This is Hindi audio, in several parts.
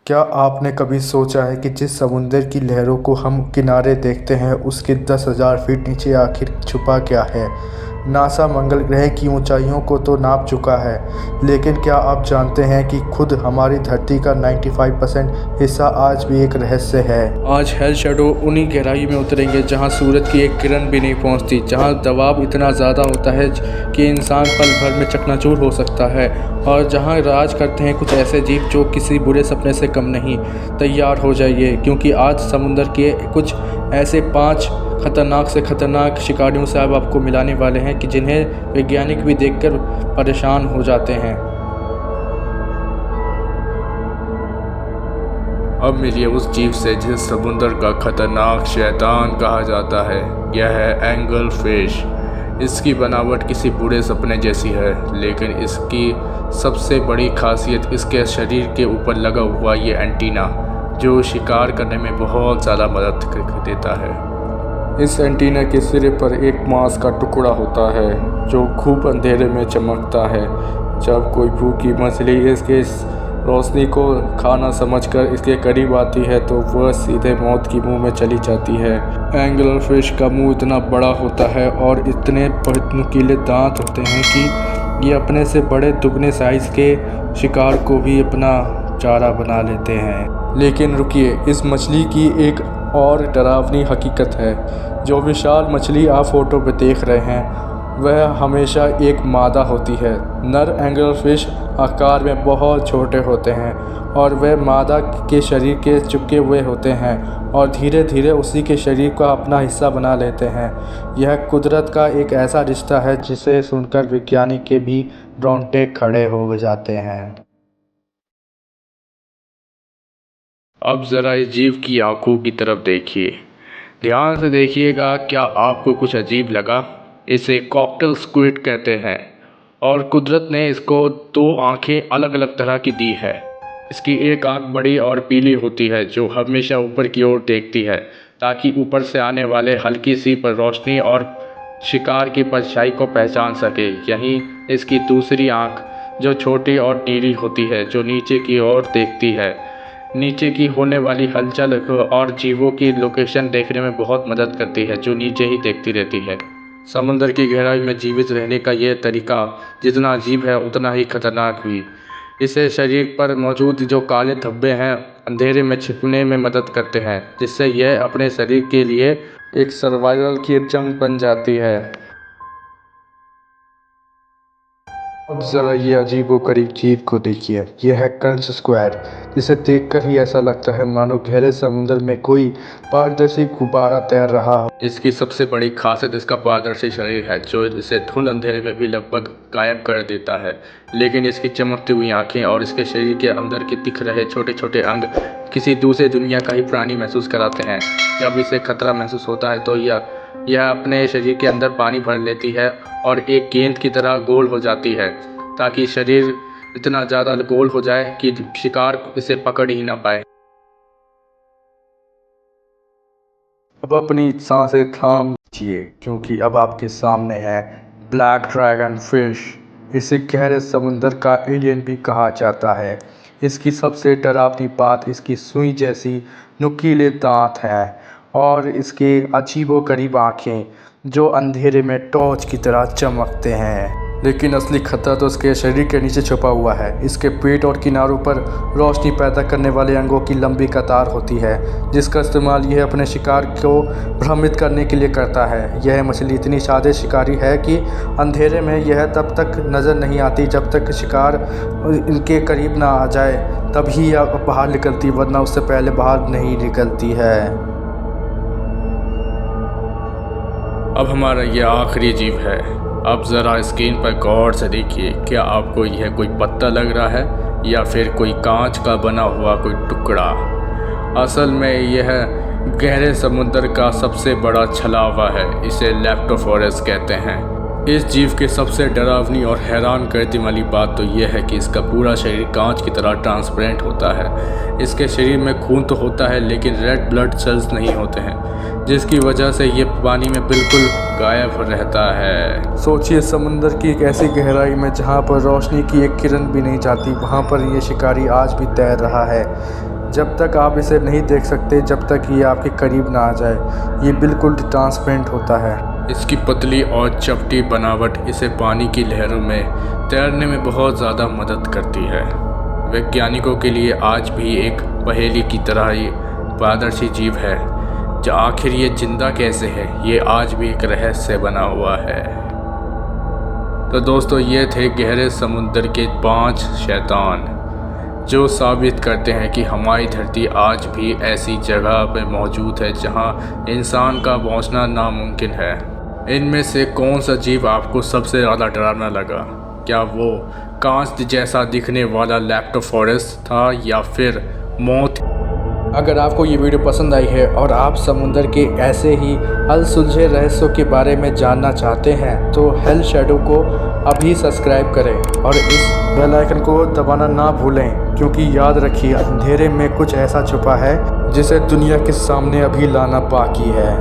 क्या आपने कभी सोचा है कि जिस समुंदर की लहरों को हम किनारे देखते हैं उसके 10,000 फीट नीचे आखिर छुपा क्या है। नासा मंगल ग्रह की ऊंचाइयों को तो नाप चुका है, लेकिन क्या आप जानते हैं कि खुद हमारी धरती का 95% हिस्सा आज भी एक रहस्य है। आज हेल शैडो उन्हीं गहराई में उतरेंगे जहां सूरज की एक किरण भी नहीं पहुंचती, जहां दबाव इतना ज़्यादा होता है कि इंसान पल भर में चकनाचूर हो सकता है, और जहां राज करते हैं कुछ ऐसे जीव जो किसी बुरे सपने से कम नहीं। तैयार हो जाइए, क्योंकि आज समुंदर के कुछ ऐसे 5 खतरनाक से खतरनाक शिकारियों से अब आपको मिलाने वाले हैं कि जिन्हें वैज्ञानिक भी देखकर परेशान हो जाते हैं। अब मिलिए उस जीव से जिस समुंदर का खतरनाक शैतान कहा जाता है। यह है एंगल फिश। इसकी बनावट किसी बुरे सपने जैसी है, लेकिन इसकी सबसे बड़ी खासियत इसके शरीर के ऊपर लगा हुआ ये एंटीना, जो शिकार करने में बहुत ज़्यादा मदद देता है। इस एंटीना के सिरे पर एक मांस का टुकड़ा होता है जो खूब अंधेरे में चमकता है। जब कोई भूखी मछली इसके रोशनी को खाना समझकर इसके करीब आती है तो वह सीधे मौत की मुंह में चली जाती है। एंगलर फिश का मुंह इतना बड़ा होता है और इतने नुकीले दांत होते हैं कि ये अपने से बड़े दुगने साइज के शिकार को भी अपना चारा बना लेते हैं। लेकिन रुकिए, इस मछली की एक और डरावनी हकीकत है। जो विशाल मछली आप फोटो पे देख रहे हैं वह हमेशा एक मादा होती है। नर एंगलरफिश आकार में बहुत छोटे होते हैं और वह मादा के शरीर के चिपके हुए होते हैं और धीरे धीरे उसी के शरीर का अपना हिस्सा बना लेते हैं। यह कुदरत का एक ऐसा रिश्ता है जिसे सुनकर वैज्ञानिक के भी रोंगटे खड़े हो जाते हैं। अब ज़रा इस जीव की आंखों की तरफ देखिए, ध्यान से देखिएगा। क्या आपको कुछ अजीब लगा? इसे कॉकटेल स्क्विड कहते हैं और कुदरत ने इसको 2 आंखें अलग अलग तरह की दी है। इसकी एक आंख बड़ी और पीली होती है जो हमेशा ऊपर की ओर देखती है ताकि ऊपर से आने वाले हल्की सी पर रोशनी और शिकार की परछाई को पहचान सके। यहीं इसकी दूसरी आंख जो छोटी और नीली होती है जो नीचे की ओर देखती है, नीचे की होने वाली हलचल और जीवों की लोकेशन देखने में बहुत मदद करती है, जो नीचे ही देखती रहती है। समुद्र की गहराई में जीवित रहने का यह तरीका जितना अजीब है उतना ही खतरनाक भी। इसे शरीर पर मौजूद जो काले धब्बे हैं अंधेरे में छिपने में मदद करते हैं, जिससे यह अपने शरीर के लिए एक सर्वाइवल की जंग बन जाती है। अब जरा ये अजीबोगरीब जीव को देखिए। यह है कंच स्क्वाड, जिसे देखकर ही ऐसा लगता है मानो गहरे समुद्र में कोई पारदर्शी गुब्बारा तैर रहा हो। इसकी सबसे बड़ी खासियत इसका पारदर्शी शरीर है जो इसे धुंध अंधेरे में भी लगभग गायब कर देता है। लेकिन इसकी चमकती हुई आंखें और इसके शरीर के अंदर के दिख रहे छोटे छोटे अंग किसी दूसरे दुनिया का ही प्राणी महसूस कराते हैं। जब इसे खतरा महसूस होता है तो यह अपने शरीर के अंदर पानी भर लेती है और एक गेंद की तरह गोल हो जाती है, ताकि शरीर इतना ज़्यादा गोल हो जाए कि शिकार इसे पकड़ ही ना पाए। अब अपनी सांसें थाम लीजिए, क्योंकि अब आपके सामने है ब्लैक ड्रैगन फिश। इसे गहरे समुंदर का एलियन भी कहा जाता है। इसकी सबसे डरावनी बात इसकी सुई जैसी नुकीले दांत हैं और इसके अजीबोगरीब आँखें जो अंधेरे में टॉर्च की तरह चमकते हैं। लेकिन असली खतरा तो इसके शरीर के नीचे छुपा हुआ है। इसके पेट और किनारों पर रोशनी पैदा करने वाले अंगों की लंबी कतार होती है, जिसका इस्तेमाल यह अपने शिकार को भ्रमित करने के लिए करता है। यह मछली इतनी सादे शिकारी है कि अंधेरे में यह तब तक नज़र नहीं आती जब तक शिकार इनके करीब ना आ जाए, तभी यह बाहर निकलती, वरना उससे पहले बाहर नहीं निकलती है। अब हमारा यह आखिरी जीव है। अब ज़रा स्क्रीन पर गौर से देखिए। क्या आपको यह कोई पत्ता लग रहा है या फिर कोई कांच का बना हुआ कोई टुकड़ा? असल में यह गहरे समुद्र का सबसे बड़ा छलावा है। इसे लेप्टोफोरस कहते हैं। इस जीव के सबसे डरावनी और हैरान करने वाली बात तो यह है कि इसका पूरा शरीर कांच की तरह ट्रांसपेरेंट होता है। इसके शरीर में खून तो होता है लेकिन रेड ब्लड सेल्स नहीं होते हैं, जिसकी वजह से ये पानी में बिल्कुल गायब रहता है। सोचिए, समुंदर की एक ऐसी गहराई में जहाँ पर रोशनी की एक किरण भी नहीं जाती, वहाँ पर ये शिकारी आज भी तैर रहा है। जब तक आप इसे नहीं देख सकते, जब तक ये आपके करीब ना आ जाए। ये बिल्कुल ट्रांसपेरेंट होता है। इसकी पतली और चपटी बनावट इसे पानी की लहरों में तैरने में बहुत ज़्यादा मदद करती है। वैज्ञानिकों के लिए आज भी एक पहेली की तरह ये पारदर्शी जीव है, जो आखिर ये जिंदा कैसे है, ये आज भी एक रहस्य बना हुआ है। तो दोस्तों, ये थे गहरे समुद्र के 5 शैतान, जो साबित करते हैं कि हमारी धरती आज भी ऐसी जगह पर मौजूद है जहां इंसान का पहुंचना नामुमकिन है। इनमें से कौन सा जीव आपको सबसे ज़्यादा डरावना लगा? क्या वो कांच जैसा दिखने वाला लेप्टोफोरस था या फिर मौत? अगर आपको ये वीडियो पसंद आई है और आप समुद्र के ऐसे ही अनसुलझे रहस्यों के बारे में जानना चाहते हैं तो हेल शैडो को अभी सब्सक्राइब करें और इस बेल आइकन को दबाना ना भूलें, क्योंकि याद रखिए अंधेरे में कुछ ऐसा छुपा है जिसे दुनिया के सामने अभी लाना बाकी है।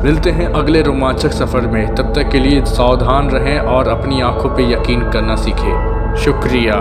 मिलते हैं अगले रोमांचक सफ़र में। तब तक के लिए सावधान रहें और अपनी आंखों पे यकीन करना सीखें। शुक्रिया।